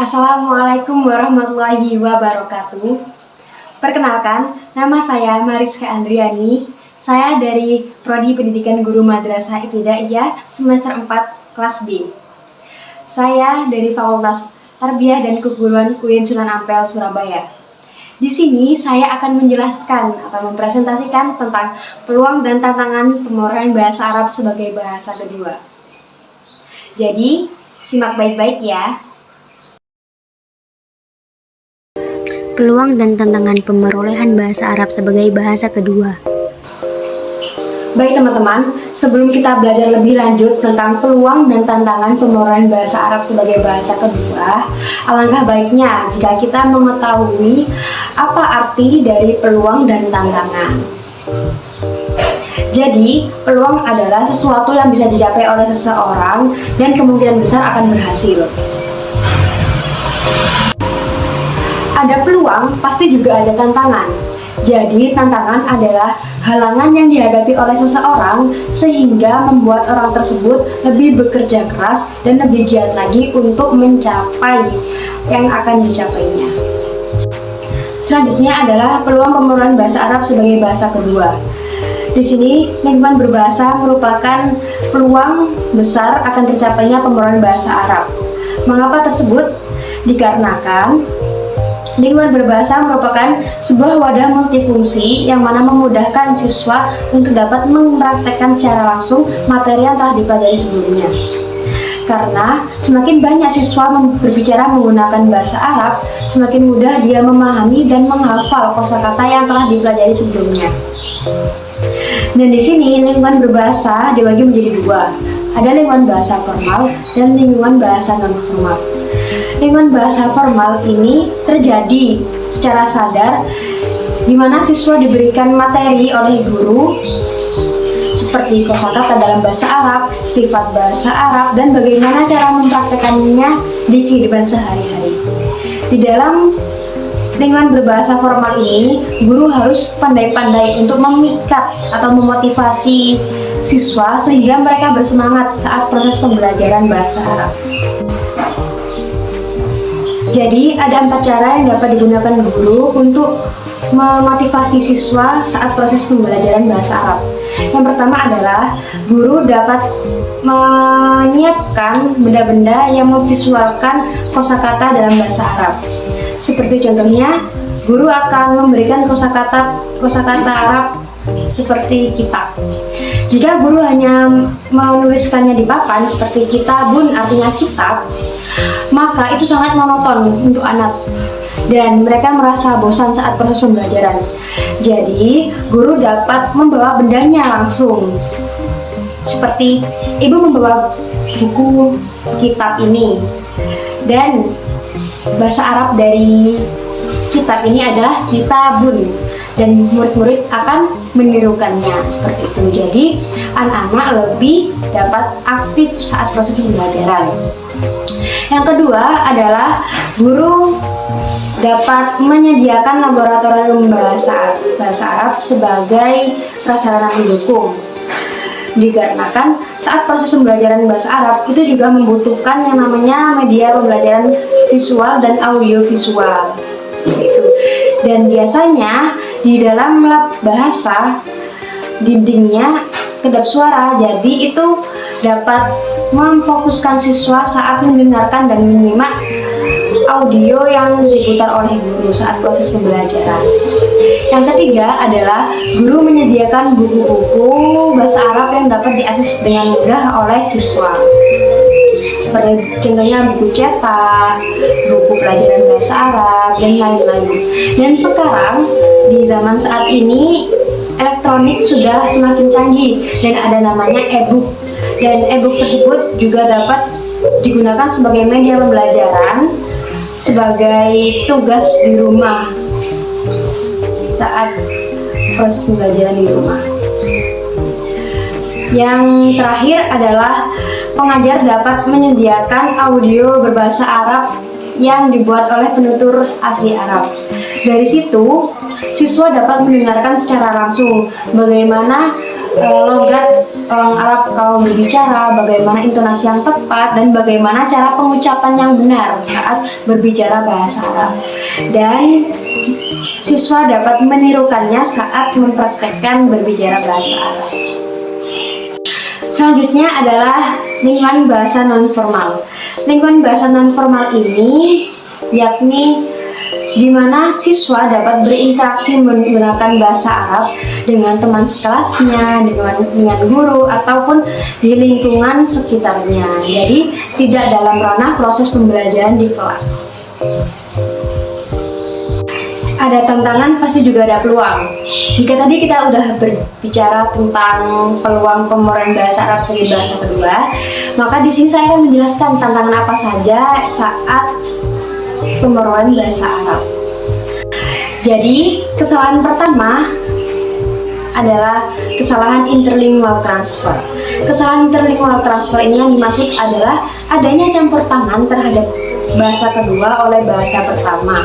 Assalamualaikum warahmatullahi wabarakatuh. Perkenalkan, nama saya Mariska Andriani. Saya dari Prodi Pendidikan Guru Madrasah Ibtidaiyah semester 4 kelas B. Saya dari Fakultas Tarbiyah dan Keguruan UIN Sunan Ampel, Surabaya. Di sini saya akan menjelaskan atau mempresentasikan tentang peluang dan tantangan pemrograman bahasa Arab sebagai bahasa kedua. Jadi, simak baik-baik ya. Peluang dan tantangan pemerolehan bahasa Arab sebagai bahasa kedua. Baik teman-teman, sebelum kita belajar lebih lanjut tentang peluang dan tantangan pemerolehan bahasa Arab sebagai bahasa kedua, alangkah baiknya jika kita mengetahui apa arti dari peluang dan tantangan. Jadi, peluang adalah sesuatu yang bisa dicapai oleh seseorang dan kemungkinan besar akan berhasil. Ada peluang, pasti juga ada tantangan. Jadi, tantangan adalah halangan yang dihadapi oleh seseorang sehingga membuat orang tersebut lebih bekerja keras dan lebih giat lagi untuk mencapai yang akan dicapainya. Selanjutnya adalah peluang pemerolehan bahasa Arab sebagai bahasa kedua. Di sini, lingkungan berbahasa merupakan peluang besar akan tercapainya pemerolehan bahasa Arab. Mengapa tersebut? Dikarenakan lingkungan berbahasa merupakan sebuah wadah multifungsi yang mana memudahkan siswa untuk dapat mempraktekkan secara langsung materi yang telah dipelajari sebelumnya. Karena semakin banyak siswa berbicara menggunakan bahasa Arab, semakin mudah dia memahami dan menghafal kosakata yang telah dipelajari sebelumnya. Dan di sini lingkungan berbahasa dibagi menjadi dua. Ada lingkungan bahasa formal dan lingkungan bahasa non formal. Lingkungan bahasa formal ini terjadi secara sadar di mana siswa diberikan materi oleh guru seperti kosakata dalam bahasa Arab, sifat bahasa Arab, dan bagaimana cara mempraktekannya di kehidupan sehari-hari. Di dalam lingkungan berbahasa formal ini, guru harus pandai-pandai untuk memikat atau memotivasi siswa sehingga mereka bersemangat saat proses pembelajaran bahasa Arab. Jadi, ada 4 cara yang dapat digunakan guru untuk memotivasi siswa saat proses pembelajaran bahasa Arab. Yang pertama adalah guru dapat menyiapkan benda-benda yang memvisualkan kosakata dalam bahasa Arab. Seperti contohnya, guru akan memberikan kosakata Arab seperti kitab. Jika guru hanya menuliskannya di papan seperti kitabun artinya kitab, maka itu sangat monoton untuk anak dan mereka merasa bosan saat proses pembelajaran. Jadi, guru dapat membawa bendanya langsung. Seperti ibu membawa buku kitab ini dan bahasa Arab dari kitab ini adalah kitabun dan murid-murid akan menirukannya seperti itu. Jadi anak-anak lebih dapat aktif saat proses pembelajaran. Yang kedua adalah guru dapat menyediakan laboratorium bahasa Arab sebagai prasarana pendukung. Dikarenakan saat proses pembelajaran bahasa Arab itu juga membutuhkan yang namanya media pembelajaran visual dan audio visual seperti itu. Dan biasanya di dalam lab bahasa dindingnya kedap suara, jadi itu dapat memfokuskan siswa saat mendengarkan dan menyimak audio yang diputar oleh guru saat proses pembelajaran. Yang ketiga adalah guru menyediakan buku-buku bahasa Arab yang dapat diakses dengan mudah oleh siswa. Seperti contohnya buku cetak, buku pelajaran bahasa Arab, dan lain-lain. Dan sekarang di zaman saat ini elektronik sudah semakin canggih dan ada namanya e-book. Dan e-book tersebut juga dapat digunakan sebagai media pembelajaran, sebagai tugas di rumah saat proses pembelajaran di rumah. Yang terakhir adalah pengajar dapat menyediakan audio berbahasa Arab yang dibuat oleh penutur asli Arab. Dari situ, siswa dapat mendengarkan secara langsung bagaimana logat orang Arab kalau berbicara, bagaimana intonasi yang tepat, dan bagaimana cara pengucapan yang benar saat berbicara bahasa Arab. Dan siswa dapat menirukannya saat mempraktekkan berbicara bahasa Arab. Selanjutnya adalah lingkungan bahasa nonformal. Lingkungan bahasa nonformal ini yakni di mana siswa dapat berinteraksi menggunakan bahasa Arab dengan teman sekelasnya, dengan guru, ataupun di lingkungan sekitarnya. Jadi tidak dalam ranah proses pembelajaran di kelas. Ada tantangan, pasti juga ada peluang. Jika tadi kita udah berbicara tentang peluang pemrolehan bahasa Arab sebagai bahasa kedua, maka di sini saya akan menjelaskan tantangan apa saja saat pemrolehan bahasa Arab. Jadi, kesalahan pertama adalah kesalahan interlingual transfer. Kesalahan interlingual transfer ini yang dimaksud adalah adanya campur tangan terhadap bahasa kedua oleh bahasa pertama.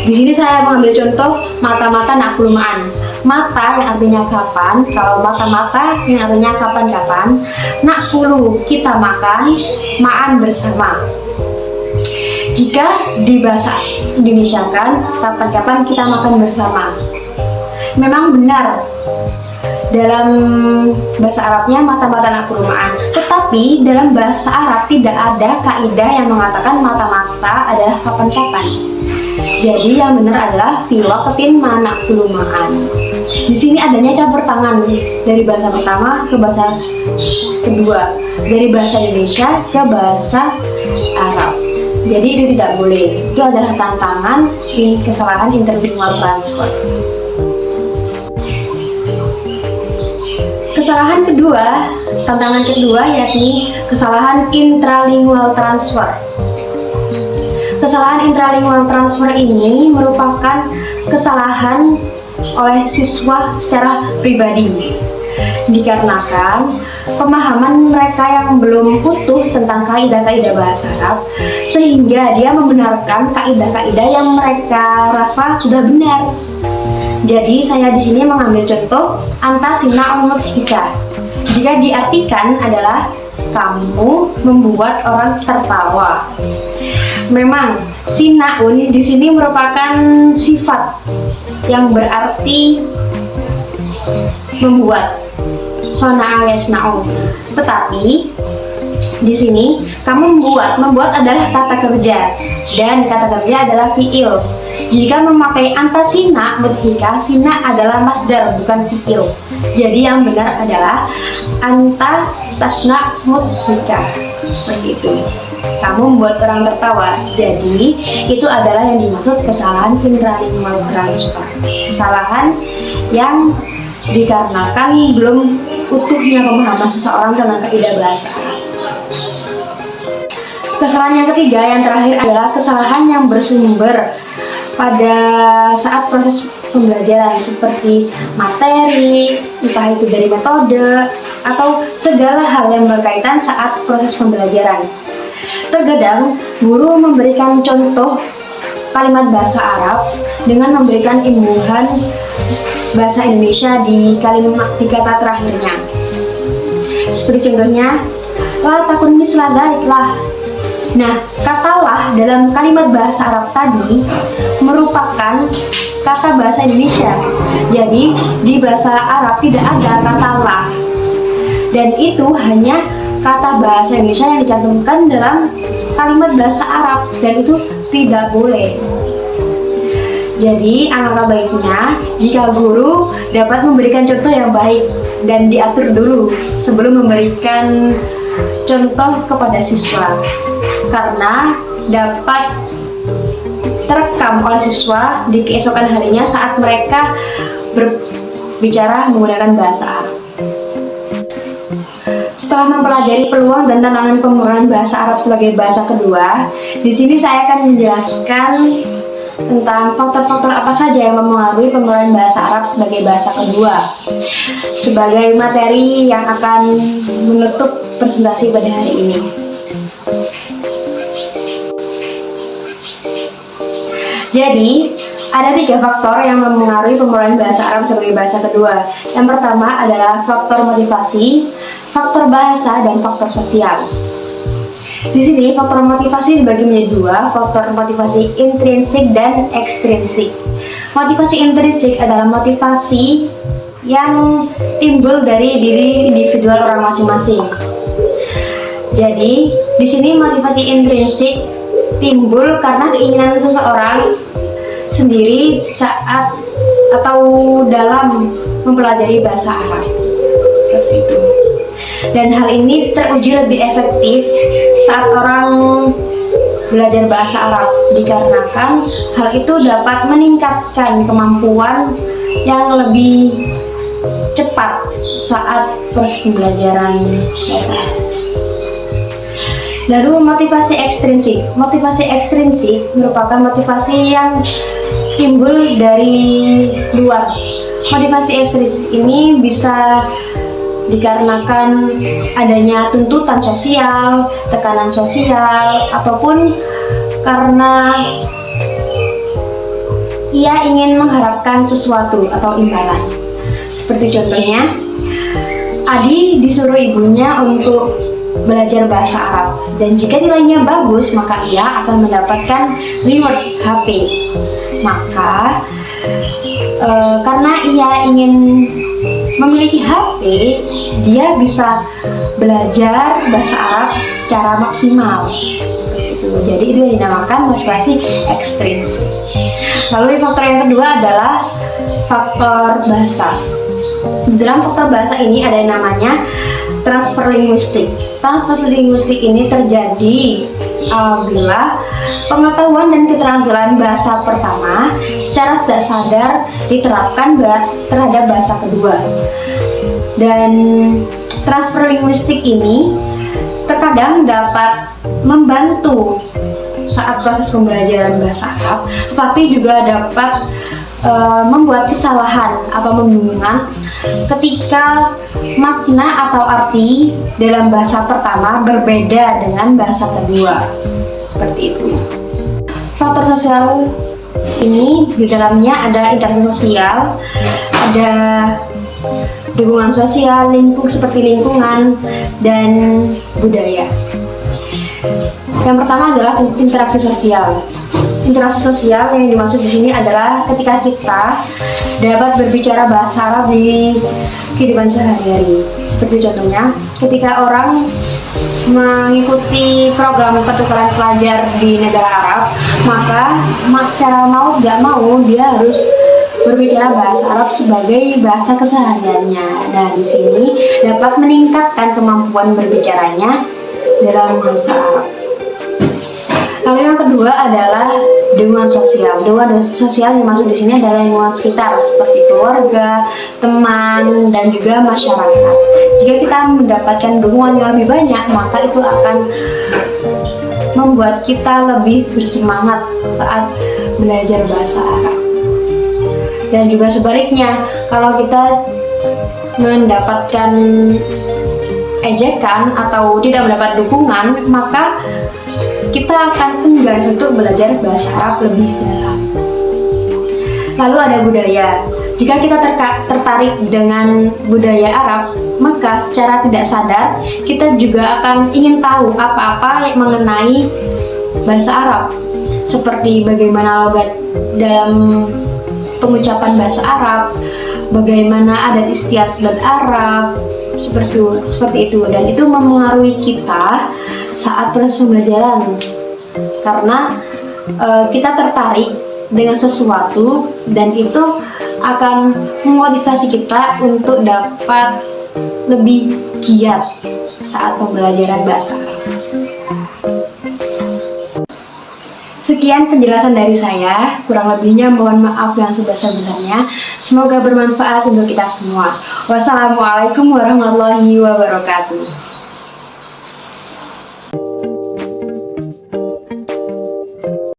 Di sini saya mengambil contoh mata-mata nakulumaan. Mata yang artinya kapan, kalau mata-mata yang artinya kapan-kapan. Nakulu kita makan, maan bersama. Jika di bahasa Indonesia kan, kapan-kapan kita makan bersama. Memang benar dalam bahasa Arabnya mata-mata nakulumaan, tetapi dalam bahasa Arab tidak ada kaidah yang mengatakan mata-mata adalah kapan-kapan. Jadi yang benar adalah fi waqtin ma nakulumaan. Di sini adanya campur tangan dari bahasa pertama ke bahasa kedua, dari bahasa Indonesia ke bahasa Arab. Jadi itu tidak boleh. Itu adalah tantangan kesalahan interlingual transfer. Kesalahan kedua, tantangan kedua yakni kesalahan intralingual transfer. Kesalahan intralingual transfer ini merupakan kesalahan oleh siswa secara pribadi, dikarenakan pemahaman mereka yang belum utuh tentang kaidah-kaidah bahasa Arab, sehingga dia membenarkan kaidah-kaidah yang mereka rasa sudah benar. Jadi saya di sini mengambil contoh antasina mudhika. Jika diartikan adalah kamu membuat orang tertawa. Memang sinaun di sini merupakan sifat yang berarti membuat. Sona'a yasna'u. Tetapi di sini kamu membuat adalah kata kerja, dan kata kerja adalah fiil. Jika memakai antasina mudhika, sina adalah masdar bukan fiil. Jadi yang benar adalah anta tasna mudhika. Seperti itu. Kamu membuat orang tertawa. Jadi itu adalah yang dimaksud kesalahan intralingual transfer. Kesalahan yang dikarenakan belum utuhnya pemahaman seseorang tentang kaidah bahasa Arab. Kesalahan yang ketiga, yang terakhir adalah kesalahan yang bersumber pada saat proses pembelajaran, seperti materi, entah itu dari metode, atau segala hal yang berkaitan saat proses pembelajaran. Terkadang guru memberikan contoh kalimat bahasa Arab dengan memberikan imbuhan bahasa Indonesia di kata terakhirnya. Seperti contohnya, la takun misla daliklah. Nah, kata lah dalam kalimat bahasa Arab tadi merupakan kata bahasa Indonesia. Jadi di bahasa Arab tidak ada kata lah, dan itu hanya kata bahasa Indonesia yang dicantumkan dalam kalimat bahasa Arab, dan itu tidak boleh. Jadi alangkah baiknya jika guru dapat memberikan contoh yang baik dan diatur dulu sebelum memberikan contoh kepada siswa, karena dapat terekam oleh siswa di keesokan harinya saat mereka berbicara menggunakan bahasa Arab. Setelah mempelajari peluang dan tantangan pemrolehan bahasa Arab sebagai bahasa kedua, di sini saya akan menjelaskan tentang faktor-faktor apa saja yang mempengaruhi pemrolehan bahasa Arab sebagai bahasa kedua sebagai materi yang akan menutup presentasi pada hari ini. Jadi, Ada 3 faktor yang mempengaruhi pemulihan bahasa Arab sebagai bahasa kedua. Yang pertama adalah faktor motivasi, faktor bahasa, dan faktor sosial. Di sini faktor motivasi dibagi menjadi 2, faktor motivasi intrinsik dan ekstrinsik. Motivasi intrinsik adalah motivasi yang timbul dari diri individual orang masing-masing. Jadi, di sini motivasi intrinsik timbul karena keinginan seseorang sendiri saat atau dalam mempelajari bahasa Arab. Seperti itu. Dan hal ini teruji lebih efektif saat orang belajar bahasa Arab, dikarenakan hal itu dapat meningkatkan kemampuan yang lebih cepat saat proses pembelajaran bahasa Arab. Lalu motivasi ekstrinsik. Motivasi ekstrinsik merupakan motivasi yang timbul dari luar. Motivasi ekstrinsik ini bisa dikarenakan adanya tuntutan sosial, tekanan sosial, ataupun karena ia ingin mengharapkan sesuatu atau imbalan. Seperti contohnya, Adi disuruh ibunya untuk belajar bahasa Arab, dan jika nilainya bagus maka ia akan mendapatkan reward HP. Maka karena ia ingin memiliki HP, dia bisa belajar bahasa Arab secara maksimal. Jadi itu yang dinamakan motivasi ekstrinsik. Lalu faktor yang kedua adalah faktor bahasa. Dalam faktor bahasa ini ada yang namanya transfer linguistik. Transfer linguistik ini terjadi apabila pengetahuan dan keterampilan bahasa pertama secara tidak sadar diterapkan terhadap bahasa kedua. Dan transfer linguistik ini terkadang dapat membantu saat proses pembelajaran bahasa Arab, tetapi juga dapat membuat kesalahan atau membingungkan ketika makna atau arti dalam bahasa pertama berbeda dengan bahasa kedua. Seperti itu. Faktor sosial ini di dalamnya ada interaksi sosial, ada dukungan sosial, seperti lingkungan dan budaya. Yang pertama adalah interaksi sosial. Interaksi sosial yang dimaksud di sini adalah ketika kita dapat berbicara bahasa Arab di kehidupan sehari-hari. Seperti contohnya, ketika orang mengikuti program pertukaran pelajar di negara Arab, maka secara mau nggak mau dia harus berbicara bahasa Arab sebagai bahasa kesehariannya. Nah, di sini dapat meningkatkan kemampuan berbicaranya dalam bahasa Arab. Lalu yang kedua adalah dukungan sosial. Dukungan sosial yang masuk di sini adalah lingkungan sekitar seperti keluarga, teman, dan juga masyarakat. Jika kita mendapatkan dukungan yang lebih banyak, maka itu akan membuat kita lebih bersemangat saat belajar bahasa Arab. Dan juga sebaliknya, kalau kita mendapatkan ejekan atau tidak mendapat dukungan, maka kita akan enggan untuk belajar bahasa Arab lebih dalam. Lalu ada budaya. Jika kita tertarik dengan budaya Arab, maka secara tidak sadar kita juga akan ingin tahu apa-apa yang mengenai bahasa Arab, seperti bagaimana logat dalam pengucapan bahasa Arab, bagaimana adat istiadat Arab, seperti itu, dan itu mempengaruhi kita saat proses pembelajaran karena kita tertarik dengan sesuatu dan itu akan memotivasi kita untuk dapat lebih giat saat pembelajaran bahasa Arab. Sekian penjelasan dari saya, kurang lebihnya mohon maaf yang sebesar-besarnya. Semoga bermanfaat untuk kita semua. Wassalamualaikum warahmatullahi wabarakatuh.